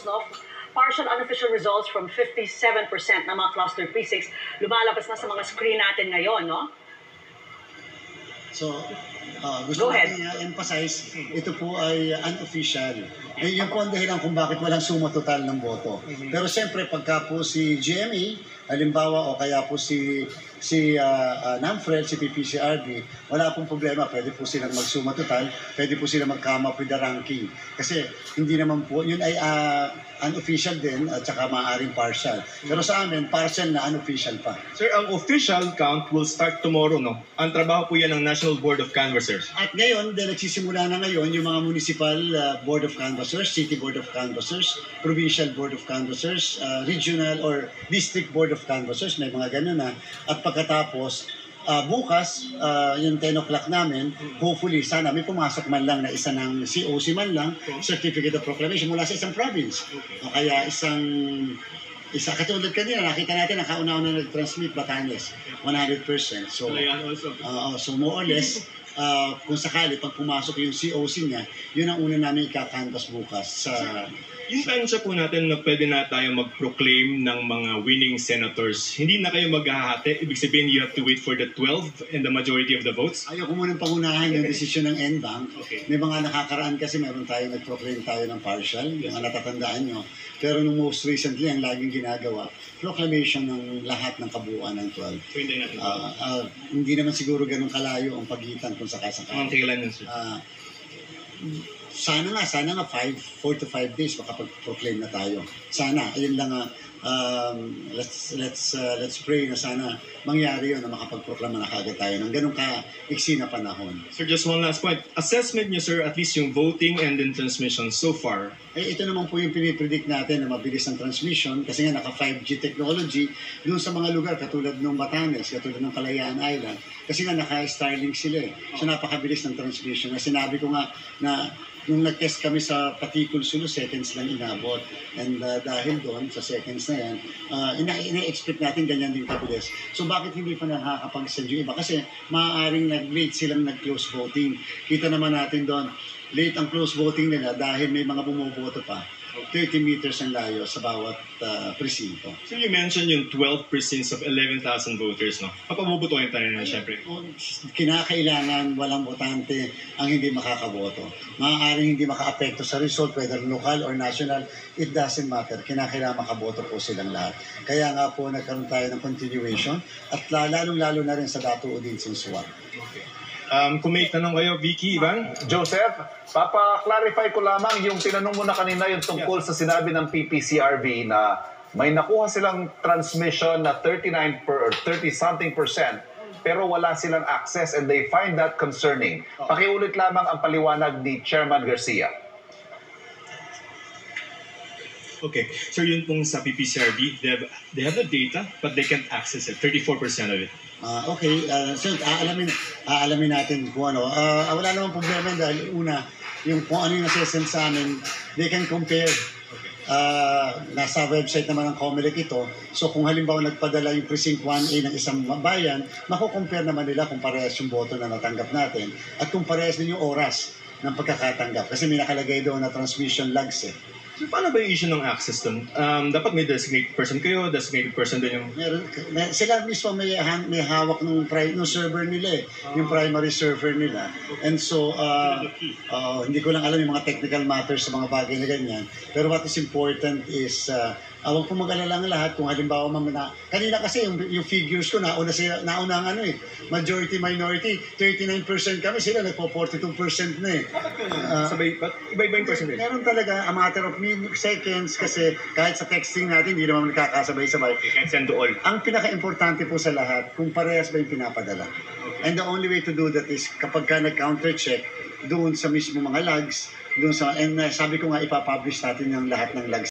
pagkatapos, no, partial unofficial results from 57% ng mga cluster precincts lumalabas na sa mga screen natin ngayon, no? So, gusto natin i-emphasize, ito po ay unofficial. Yun po ang dahilan kung bakit walang suma total ng boto. Pero siyempre, pagka po si GMA, halimbawa, o kaya po si NAMFREL, si PPCRB, wala pong problema. Pwede po silang magsuma total, pwede po silang mag-come up with the ranking. Kasi hindi naman po, yun ay unofficial din at saka maaaring partial. Pero sa amin, partial na unofficial pa. Sir, ang official count will start tomorrow, no? Ang trabaho po yan ng National Board of Canvassers. At ngayon, dahil nagsisimula na ngayon yung mga municipal board of canvassers, city board of canvassers, provincial board of canvassers, regional or district board of canvassers, may mga ganun na. At pagkatapos, bukas, yung 10 o'clock namin, hopefully, sana may pumasok man lang na isa ng COC man lang, Certificate of Proclamation mula sa isang province. O kaya isa katulad kanina, nakita natin, nakauna-una nag-transmit Batangas, 100%. So, so more or less, kung sakali, pag pumasok yung COC niya, yun ang una namin ikakanvas bukas sa... Yung tansya po natin na pwede na tayo mag-proclaim ng mga winning senators, hindi na kayo maghahati. Ibig sabihin, you have to wait for the 12 and the majority of the votes? Ayaw ko munang pangunahan yung desisyon ng NBank. May mga nakakaraan kasi meron tayo, nag-proclaim tayo ng partial, yung natatandaan nyo. Pero nung most recently, ang laging ginagawa, proclamation ng lahat ng kabuuan ng 12. So, hindi natin. Hindi naman siguro ganun kalayo ang pagitan kung sakasakali. Ang kailan yun, sir? Sana nga 4 to 5 days makapag-proclaim na tayo. Sana, ayun lang let's pray na sana mangyari yun na makapag-proclaim na kagad tayo ng ganun ka-iksi na panahon. Sir, just one last point. Assessment niyo, sir, at least yung voting and then transmission so far. Ito naman po yung pinipredict natin na mabilis ang transmission kasi nga naka 5G technology doon sa mga lugar katulad ng Batanes, katulad ng Kalayaan Island. Kasi nga naka-Starlink sila eh. So napakabilis ng transmission. Na sinabi ko nga na nung nag-test kami sa Patikul Sulu, seconds lang inabot. And dahil doon, sa seconds na yan, ina-expect natin ganyan din kabilis. So bakit hindi pa nakakapag-send yung iba? Kasi maaaring nag-late silang nag-close voting. Kita naman natin doon, late ang close voting nila dahil may mga bumoboto pa. 30 meters ang layo sa bawat presinto. So you mentioned yung 12 precincts of 11,000 voters, no? Papabubutuhin tayo na, syempre. Kinakailangan walang botante ang hindi makakaboto. Maaaring hindi maka-apekto sa result, whether local or national, it doesn't matter. Kinakailangan makaboto po silang lahat. Kaya nga po nagkaroon tayo ng continuation at lalong-lalo na rin sa Dato Udinsin Suwag. Okay. Kung may tanong kayo, Vicky, Ivan? Joseph, papa-clarify ko lamang yung tinanong mo na kanina yung tungkol sa sinabi ng PPCRB na may nakuha silang transmission na 30-something percent pero wala silang access and they find that concerning. Pakiulit lamang ang paliwanag ni Chairman Garcia. Okay, so yun pong sa PPCRB, they have the data but they can't access it, 34% of it. Okay, so aalamin natin kung ano. Wala namang problema dahil una, yung kung ano yung nasesend sa amin, they can compare. Nasa website naman ng COMELEC ito. So kung halimbawa nagpadala yung Precinct 1A ng isang bayan, makukompare naman nila kung parehas yung boto na natanggap natin at kung parehas din yung oras ng pagkakatanggap. Kasi may nakalagay doon na transmission lags eh. So, paano ba yung issue ng access doon? Dapat may designated person kayo, designated person din yung... Sila mismo may hawak ng server nila eh, yung primary server nila. And so, hindi ko lang alam yung mga technical matters sa mga bagay na ganyan. Pero what is important is, huwag po mag-alala ang lahat kung halimbawa kanina kasi yung figures ko nauna ang majority minority 39% kami, sila nagpo-42% na eh. Iba-iba yung percentage. Meron talaga a matter of seconds kasi kahit sa texting natin hindi naman nagkakasabay-sabay. You can send to all. Ang pinaka-importante po sa lahat kung parehas ba yung pinapadala. And the only way to do that is kapag ka nag-counter-check doon sa mismo mga logs, doon sa, and sabi ko nga ipapublish natin yung lahat ng logs